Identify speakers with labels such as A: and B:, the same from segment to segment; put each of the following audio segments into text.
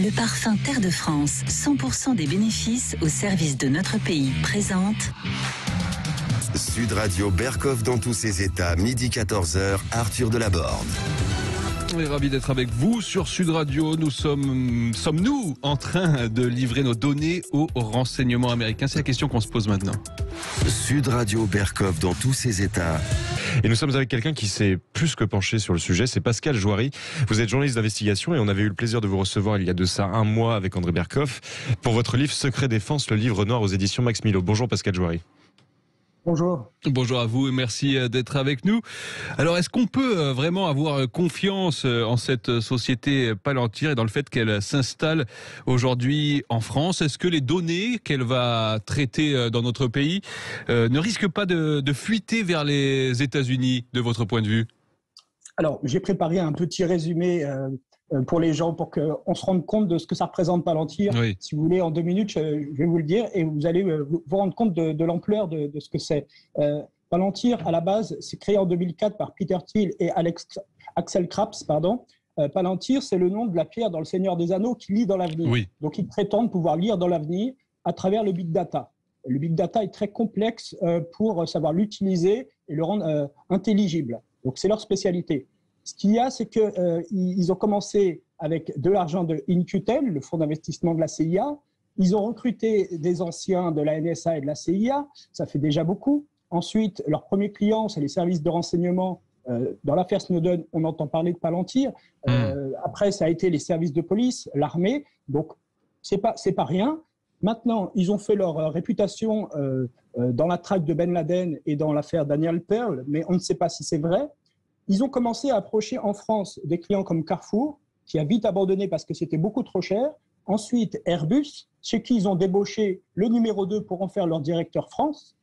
A: Le parfum Terre de France, 100% des bénéfices au service de notre pays, présente
B: Sud Radio Berkhoff dans tous ses états, midi 14h, Arthur Delaborde.
C: On est ravis d'être avec vous sur Sud Radio. Sommes-nous en train de livrer nos données aux renseignements américains? C'est la question qu'on se pose maintenant.
B: Sud Radio Berkhoff dans tous ses états.
D: Et nous sommes avec quelqu'un qui s'est plus que penché sur le sujet, c'est Pascal Joiry. Vous êtes journaliste d'investigation et on avait eu le plaisir de vous recevoir il y a de ça un mois avec André Berkhoff pour votre livre Secret Défense, le livre noir aux éditions Max Milo. Bonjour Pascal Joiry.
E: Bonjour.
C: Bonjour à vous et merci d'être avec nous. Alors, est-ce qu'on peut vraiment avoir confiance en cette société Palantir et dans le fait qu'elle s'installe aujourd'hui en France? Est-ce que les données qu'elle va traiter dans notre pays ne risquent pas de fuiter vers les États-Unis, de votre point de vue?
E: Alors, j'ai préparé un petit résumé pour les gens, pour qu'on se rende compte de ce que ça représente Palantir.
C: Oui.
E: Si vous voulez, en 2 minutes, je vais vous le dire et vous allez vous rendre compte de l'ampleur de ce que c'est. Palantir, à la base, c'est créé en 2004 par Peter Thiel et Axel Krapps. Palantir, c'est le nom de la pierre dans Le Seigneur des Anneaux qui lit dans l'avenir.
C: Oui.
E: Donc, ils prétendent pouvoir lire dans l'avenir à travers le big data. Le big data est très complexe pour savoir l'utiliser et le rendre intelligible. Donc, c'est leur spécialité. Ce qu'il y a, c'est qu'ils ont commencé avec de l'argent de In-Q-Tel, le fonds d'investissement de la CIA. Ils ont recruté des anciens de la NSA et de la CIA. Ça fait déjà beaucoup. Ensuite, leur premier client, c'est les services de renseignement. Dans l'affaire Snowden, on entend parler de Palantir. Après, ça a été les services de police, l'armée. Donc, c'est pas rien. Maintenant, ils ont fait leur réputation dans la traque de Ben Laden et dans l'affaire Daniel Pearl, mais on ne sait pas si c'est vrai. Ils ont commencé à approcher en France des clients comme Carrefour, qui a vite abandonné parce que c'était beaucoup trop cher. Ensuite, Airbus, chez qui ils ont débauché le numéro 2 pour en faire leur directeur France.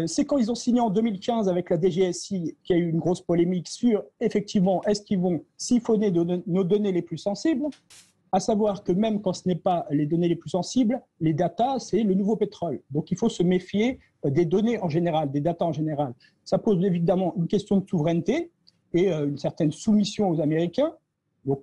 E: C'est quand ils ont signé en 2015 avec la DGSI qu'il y a eu une grosse polémique sur, effectivement, est-ce qu'ils vont siphonner nos données les plus sensibles, à savoir que même quand ce n'est pas les données les plus sensibles, les datas, c'est le nouveau pétrole. Donc, il faut se méfier des données en général, des datas en général. Ça pose évidemment une question de souveraineté et une certaine soumission aux Américains. Donc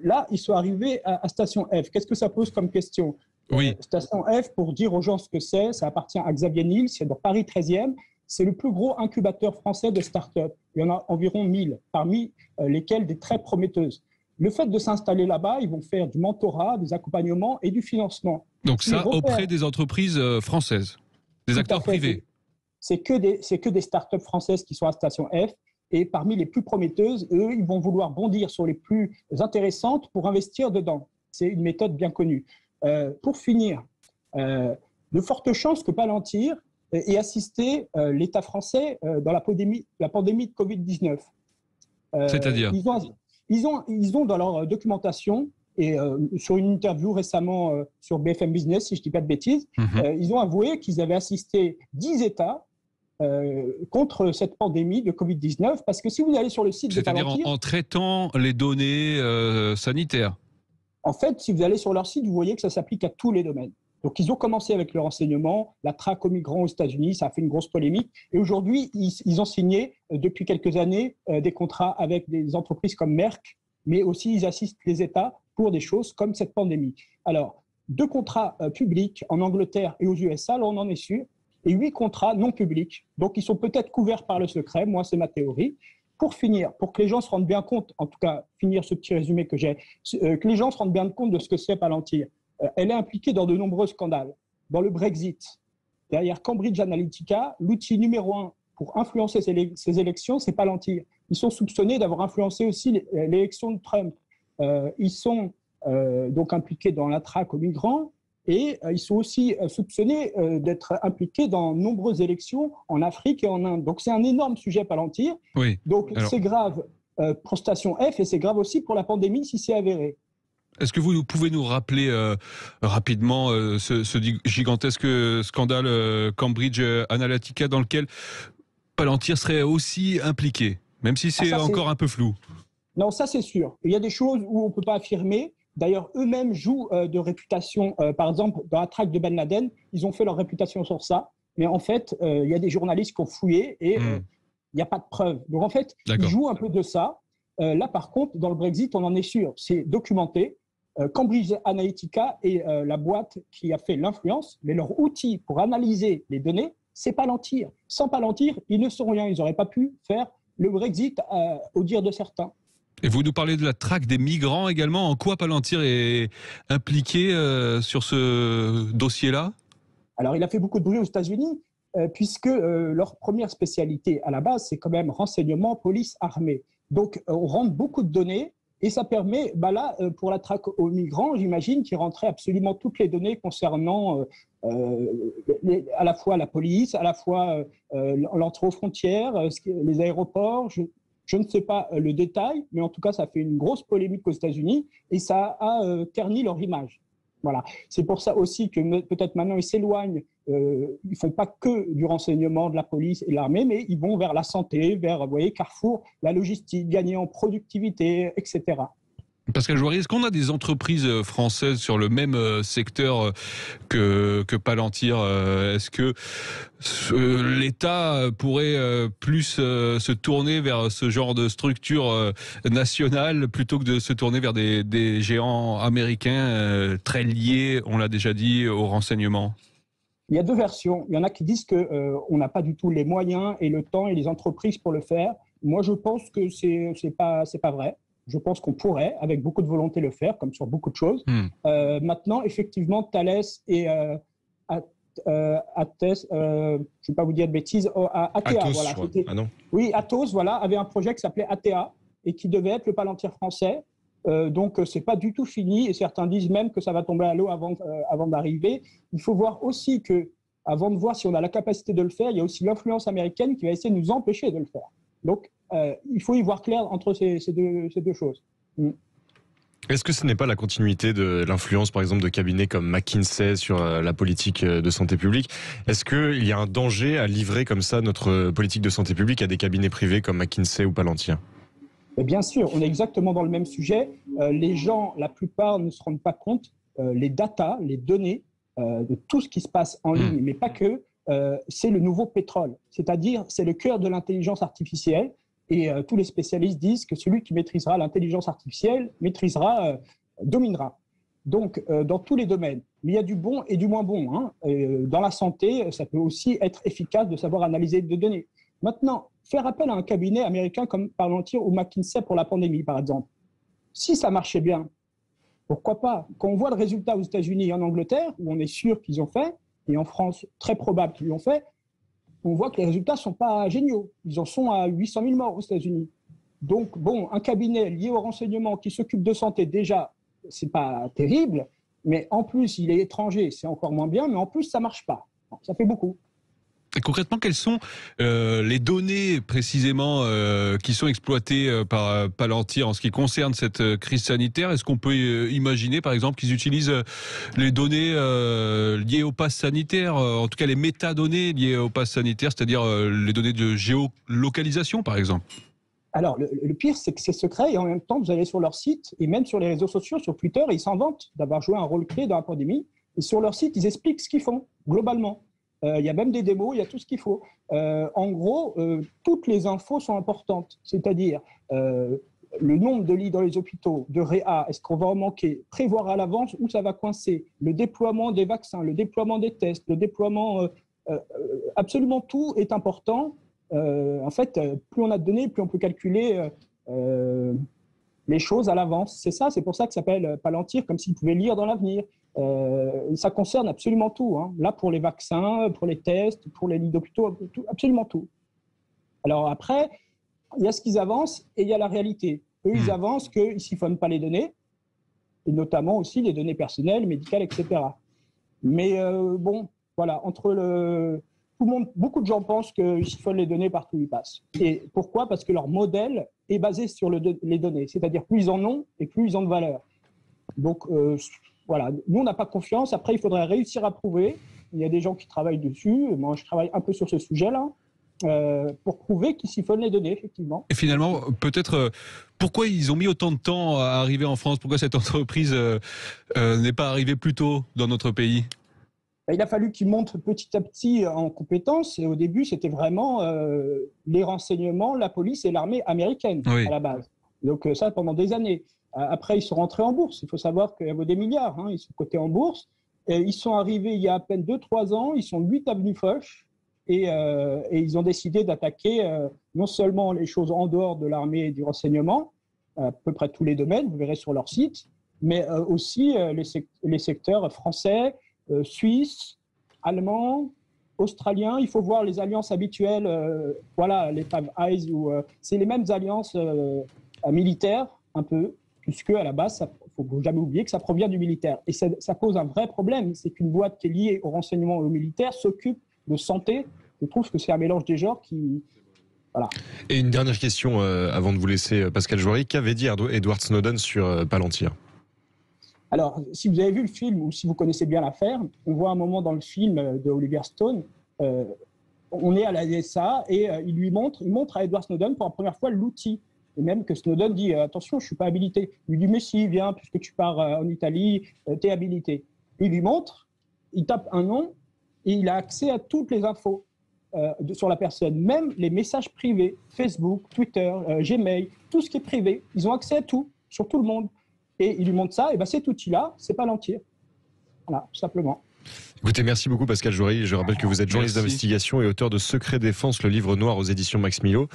E: là, ils sont arrivés à Station F. Qu'est-ce que ça pose comme question?
C: Oui.
E: Station F, pour dire aux gens ce que c'est, ça appartient à Xavier Niel, c'est dans Paris 13e. C'est le plus gros incubateur français de start-up. Il y en a environ 1000, parmi lesquelles des très prometteuses. Le fait de s'installer là-bas, ils vont faire du mentorat, des accompagnements et du financement.
C: Donc ça, auprès des entreprises françaises, des acteurs privés.
E: C'est que des start-up françaises qui sont à Station F. Et parmi les plus prometteuses, eux, ils vont vouloir bondir sur les plus intéressantes pour investir dedans. C'est une méthode bien connue. Pour finir, de fortes chances que Palantir ait assisté l'État français dans la pandémie de Covid-19.
C: C'est-à-dire
E: ils ont dans leur documentation, et sur une interview récemment sur BFM Business, si je ne dis pas de bêtises, ils ont avoué qu'ils avaient assisté 10 États contre cette pandémie de Covid-19, parce que si vous allez sur le site de Palantir...
C: C'est-à-dire en traitant les données sanitaires.
E: En fait, si vous allez sur leur site, vous voyez que ça s'applique à tous les domaines. Donc, ils ont commencé avec le renseignement, la traque aux migrants aux États-Unis, ça a fait une grosse polémique. Et aujourd'hui, ils ont signé, depuis quelques années, des contrats avec des entreprises comme Merck, mais aussi ils assistent les États pour des choses comme cette pandémie. Alors, 2 contrats publics en Angleterre et aux USA, là on en est sûr, et 8 contrats non publics. Donc, ils sont peut-être couverts par le secret. Moi, c'est ma théorie. Pour finir, pour que les gens se rendent bien compte, en tout cas, finir ce petit résumé que j'ai, que les gens se rendent bien compte de ce que c'est Palantir. Elle est impliquée dans de nombreux scandales. Dans le Brexit, derrière Cambridge Analytica, l'outil numéro 1 pour influencer ces élections, c'est Palantir. Ils sont soupçonnés d'avoir influencé aussi l'élection de Trump. Ils sont donc impliqués dans la traque aux migrants. Et ils sont aussi soupçonnés d'être impliqués dans de nombreuses élections en Afrique et en Inde. Donc c'est un énorme sujet Palantir.
C: Oui.
E: Donc c'est grave pour Station F et c'est grave aussi pour la pandémie si c'est avéré.
C: Est-ce que vous pouvez nous rappeler rapidement ce gigantesque scandale Cambridge Analytica dans lequel Palantir serait aussi impliqué, même si c'est encore un peu flou?
E: Non, ça c'est sûr. Il y a des choses où on ne peut pas affirmer. D'ailleurs, eux-mêmes jouent de réputation. Par exemple, dans la traque de Ben Laden, ils ont fait leur réputation sur ça. Mais en fait, il y a des journalistes qui ont fouillé et il n'y a pas de preuves. Donc en fait, ils jouent un peu de ça. Là, par contre, dans le Brexit, on en est sûr. C'est documenté. Cambridge Analytica est la boîte qui a fait l'influence, mais leur outil pour analyser les données, c'est Palantir. Sans Palantir, ils ne sont rien. Ils n'auraient pas pu faire le Brexit au dire de certains.
C: Et vous nous parlez de la traque des migrants également. En quoi Palantir est impliqué sur ce dossier-là ?
E: Alors, il a fait beaucoup de bruit aux États-Unis, puisque leur première spécialité à la base, c'est quand même renseignement, police, armée. Donc, on rentre beaucoup de données et ça permet, pour la traque aux migrants, j'imagine qu'il rentrait absolument toutes les données concernant à la fois la police, à la fois l'entrée aux frontières, les aéroports. Je ne sais pas le détail, mais en tout cas, ça fait une grosse polémique aux États-Unis et ça a terni leur image. Voilà. C'est pour ça aussi que peut-être maintenant ils s'éloignent. Ils ne font pas que du renseignement de la police et de l'armée, mais ils vont vers la santé, vers, vous voyez, Carrefour, la logistique, gagner en productivité, etc.
C: Pascal Joiry, est-ce qu'on a des entreprises françaises sur le même secteur que Palantir ? Est-ce que l'État pourrait plus se tourner vers ce genre de structure nationale plutôt que de se tourner vers des géants américains très liés, on l'a déjà dit, au renseignement ?
E: Il y a deux versions. Il y en a qui disent qu'on n'a pas du tout les moyens et le temps et les entreprises pour le faire. Moi, je pense que c'est pas vrai. Je pense qu'on pourrait, avec beaucoup de volonté, le faire, comme sur beaucoup de choses. Maintenant, effectivement, Thales et Atos, je ne vais pas vous dire de bêtises, ATA,
D: Atos,
E: voilà.
D: non.
E: Oui, Atos, voilà, avait un projet qui s'appelait ATA et qui devait être le Palantir français. Donc, ce n'est pas du tout fini et certains disent même que ça va tomber à l'eau avant d'arriver. Il faut voir aussi que, avant de voir si on a la capacité de le faire, il y a aussi l'influence américaine qui va essayer de nous empêcher de le faire. Donc, il faut y voir clair entre ces deux choses.
D: Est-ce que ce n'est pas la continuité de l'influence, par exemple, de cabinets comme McKinsey sur la politique de santé publique ? Est-ce qu'il y a un danger à livrer comme ça notre politique de santé publique à des cabinets privés comme McKinsey ou Palantir ?
E: Et bien sûr, on est exactement dans le même sujet. Les gens, la plupart, ne se rendent pas compte. Les datas, les données de tout ce qui se passe en ligne, mais pas que, c'est le nouveau pétrole. C'est-à-dire, c'est le cœur de l'intelligence artificielle. Et tous les spécialistes disent que celui qui maîtrisera l'intelligence artificielle dominera. Donc, dans tous les domaines. Mais il y a du bon et du moins bon. Hein. Dans la santé, ça peut aussi être efficace de savoir analyser des données. Maintenant, faire appel à un cabinet américain comme Palantir ou McKinsey pour la pandémie, par exemple, si ça marchait bien, pourquoi pas ? Quand on voit le résultat aux États-Unis et en Angleterre, où on est sûr qu'ils ont fait, et en France, très probable qu'ils l'ont fait, on voit que les résultats ne sont pas géniaux. Ils en sont à 800 000 morts aux États-Unis. Donc, bon, un cabinet lié au renseignement qui s'occupe de santé, déjà, ce n'est pas terrible, mais en plus, il est étranger, c'est encore moins bien, mais en plus, ça ne marche pas. Ça fait beaucoup.
C: Et concrètement, quelles sont les données précisément qui sont exploitées par Palantir en ce qui concerne cette crise sanitaire ? Est-ce qu'on peut imaginer, par exemple, qu'ils utilisent les données liées au pass sanitaire, en tout cas les métadonnées liées au pass sanitaire, c'est-à-dire les données de géolocalisation, par exemple ?
E: Alors, le pire, c'est que c'est secret et en même temps, vous allez sur leur site et même sur les réseaux sociaux, sur Twitter, ils s'en vantent d'avoir joué un rôle clé dans la pandémie. Et sur leur site, ils expliquent ce qu'ils font, globalement. Il y a même des démos, il y a tout ce qu'il faut. En gros, toutes les infos sont importantes, c'est-à-dire le nombre de lits dans les hôpitaux, de réa, est-ce qu'on va en manquer, prévoir à l'avance où ça va coincer, le déploiement des vaccins, le déploiement des tests, le déploiement, absolument tout est important. En fait, plus on a de données, plus on peut calculer les choses à l'avance. C'est ça, c'est pour ça que ça s'appelle Palantir, comme s'il pouvait lire dans l'avenir. Ça concerne absolument tout. Hein. Là, pour les vaccins, pour les tests, pour les lits d'hôpitaux, absolument tout. Alors après, il y a ce qu'ils avancent et il y a la réalité. Eux, ils avancent qu'ils ne siphonnent pas les données, et notamment aussi les données personnelles, médicales, etc. Mais bon, voilà, tout le monde, beaucoup de gens pensent qu'ils siphonnent les données partout où ils passent. Et pourquoi ? Parce que leur modèle est basé sur les données. C'est-à-dire, plus ils en ont et plus ils ont de valeur. Donc, voilà. Nous, on n'a pas confiance. Après, il faudrait réussir à prouver. Il y a des gens qui travaillent dessus. Moi, je travaille un peu sur ce sujet-là pour prouver qu'ils siphonnent les données, effectivement.
C: Et finalement, peut-être, pourquoi ils ont mis autant de temps à arriver en France ? Pourquoi cette entreprise n'est pas arrivée plus tôt dans notre pays ?
E: Il a fallu qu'ils montent petit à petit en compétences. Et au début, c'était vraiment les renseignements, la police et l'armée américaine à la base. Donc ça, pendant des années. Après, ils sont rentrés en bourse. Il faut savoir qu'elle vaut des milliards. Ils sont cotés en bourse. Et ils sont arrivés il y a à peine 2-3 ans. Ils sont 8 avenue Foch. Et ils ont décidé d'attaquer non seulement les choses en dehors de l'armée et du renseignement, à peu près tous les domaines, vous verrez sur leur site, mais aussi les secteurs français, suisses, allemands, australiens. Il faut voir les alliances habituelles, voilà, les Five Eyes, c'est les mêmes alliances militaires, un peu, puisque à la base, il ne faut jamais oublier que ça provient du militaire. Et ça pose un vrai problème, c'est qu'une boîte qui est liée au renseignement et au militaire s'occupe de santé. Je trouve que c'est un mélange des genres qui... Voilà.
D: Et une dernière question avant de vous laisser, Pascal Joiry. Qu'avait dit Edward Snowden sur Palantir ?
E: Alors, si vous avez vu le film ou si vous connaissez bien l'affaire, on voit un moment dans le film de Oliver Stone, on est à la NSA et il montre à Edward Snowden pour la première fois l'outil. Et même que Snowden dit « Attention, je ne suis pas habilité ». Il lui dit « Mais si, viens, puisque tu pars en Italie, tu es habilité ». Il lui montre, il tape un nom et il a accès à toutes les infos sur la personne, même les messages privés, Facebook, Twitter, Gmail, tout ce qui est privé. Ils ont accès à tout, sur tout le monde. Et il lui montre ça, et ben cet outil-là, c'est Palantir. Voilà, tout simplement.
D: Écoutez, merci beaucoup Pascal Joiry. Je rappelle que vous êtes journaliste d'investigation et auteur de Secret Défense, le livre noir aux éditions Max Milo.